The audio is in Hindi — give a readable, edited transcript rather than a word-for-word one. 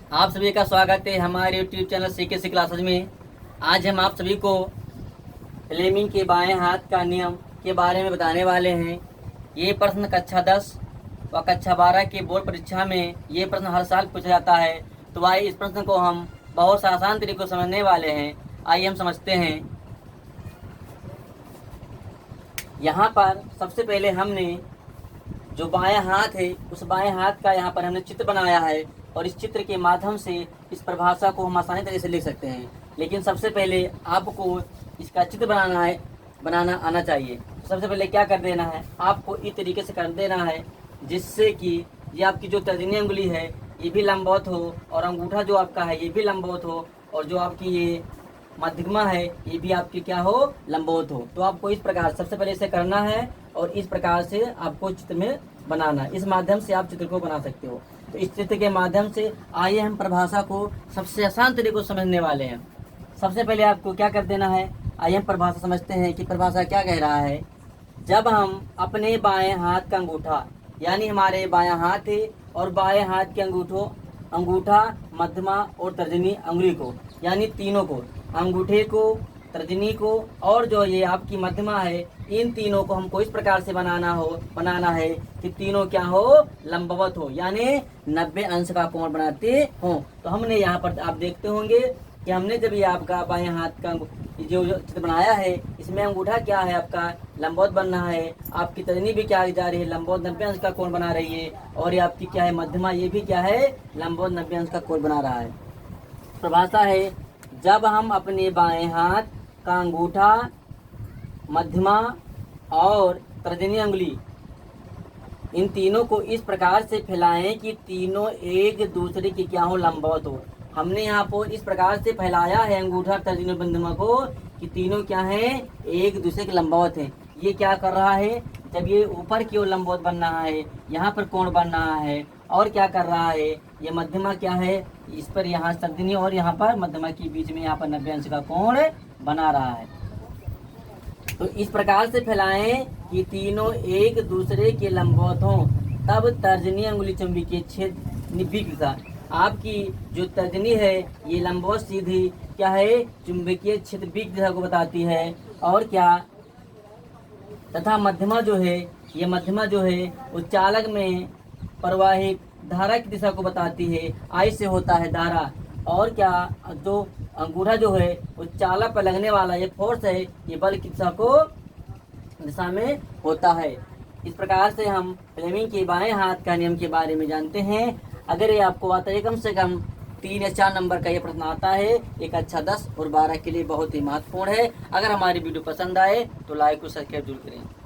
आप सभी का स्वागत है हमारे यूट्यूब चैनल सीके क्लासेज में। आज हम आप सभी को फ्लेमिंग के बाएं हाथ का नियम के बारे में बताने वाले हैं। ये प्रश्न कक्षा 10 व कक्षा 12 के बोर्ड परीक्षा में ये प्रश्न हर साल पूछा जाता है। तो आइए इस प्रश्न को हम बहुत आसान तरीके से समझने वाले हैं। आइए हम समझते हैं। यहाँ पर सबसे पहले हमने जो बायां हाथ है उस बाएं हाथ का यहाँ पर हमने चित्र बनाया है और इस चित्र के माध्यम से इस परिभाषा को हम आसानी तरीके से लिख सकते हैं। लेकिन सबसे पहले आपको इसका चित्र बनाना आना चाहिए। तो सबसे पहले क्या कर देना है, आपको इस तरीके से कर देना है जिससे कि ये आपकी जो तर्जनी उंगली है ये भी लंबवत हो और अंगूठा जो आपका है ये भी लंबवत हो और जो आपकी ये मध्यमा है ये भी आपकी क्या हो, लंबवत हो। तो आपको इस प्रकार सबसे पहले इसे करना है और इस प्रकार से आपको चित्र में बनाना है। इस माध्यम से आप चित्र को बना सकते हो। तो इस चित्र के माध्यम से आइए हम परिभाषा को सबसे आसान तरीके को समझने वाले हैं। सबसे पहले आपको क्या कर देना है, आइए हम परिभाषा समझते हैं कि परिभाषा क्या कह रहा है। जब हम अपने बाएं हाथ का अंगूठा यानी हमारे बायां हाथ है और बाएं हाथ के अंगूठा मध्यमा और तर्जनी अंगुली को यानी तीनों को, अंगूठे को, तर्जनी को और जो ये आपकी मध्यमा है, इन तीनों को हमको इस प्रकार से बनाना है कि तीनों क्या हो, लंबवत हो यानी 90 अंश का कोण बनाते हो। तो हमने यहाँ पर आप देखते होंगे कि हमने जब ये आपका बाएं हाथ का जो चित्र बनाया है इसमें अंगूठा क्या है आपका लंबवत बन रहा है, आपकी तर्जनी भी क्या जा रही है, लंबवत 90 अंश का कोण बना रही है और ये आपकी क्या है मध्यमा, ये भी क्या है लंबवत 90 अंश का कोण बना रहा है। परिभाषा है जब हम अपने बाएं हाथ का अंगूठा मध्यमा और तर्जनी उंगली इन तीनों को इस प्रकार से फैलाएं कि तीनों एक दूसरे की क्या हो, लंबवत हो। हमने यहाँ पर इस प्रकार से फैलाया है अंगूठा तर्जनी मध्यमा को कि तीनों क्या हैं, एक दूसरे के लंबवत हैं। ये क्या कर रहा है, जब ये ऊपर की ओर लंबवत बन रहा है, यहाँ पर कोण बन रहा है और क्या कर रहा है, ये मध्यमा क्या है, इस पर यहाँ तर्जनी और यहाँ पर मध्यमा के बीच में यहाँ पर 90 अंश का कोण बना रहा है। तो इस प्रकार से फैलाएं कि तीनों एक दूसरे के लंबवत हों, तब तर्जनी अंगुली चुंबकीय छेद दिशा, आपकी जो तर्जनी है ये लंबवत सीधी क्या है, चुंबकीय क्षेत्र दिशा को बताती है और क्या, तथा मध्यमा जो है, ये मध्यमा जो है वो चालक में प्रवाहित धारा की दिशा को बताती है। आई से होता है धारा और क्या, जो अंगूठा जो है वो चालक पर लगने वाला ये फोर्स है, ये बल की दिशा में होता है। इस प्रकार से हम फ्लेमिंग के बाएं हाथ का नियम के बारे में जानते हैं। अगर ये आपको आता है कम से कम 3 या 4 नंबर का ये प्रश्न आता है, एक अच्छा 10 और 12 के लिए बहुत ही महत्वपूर्ण है। अगर हमारी वीडियो पसंद आए तो लाइक और सब्सक्राइब जरूर करें।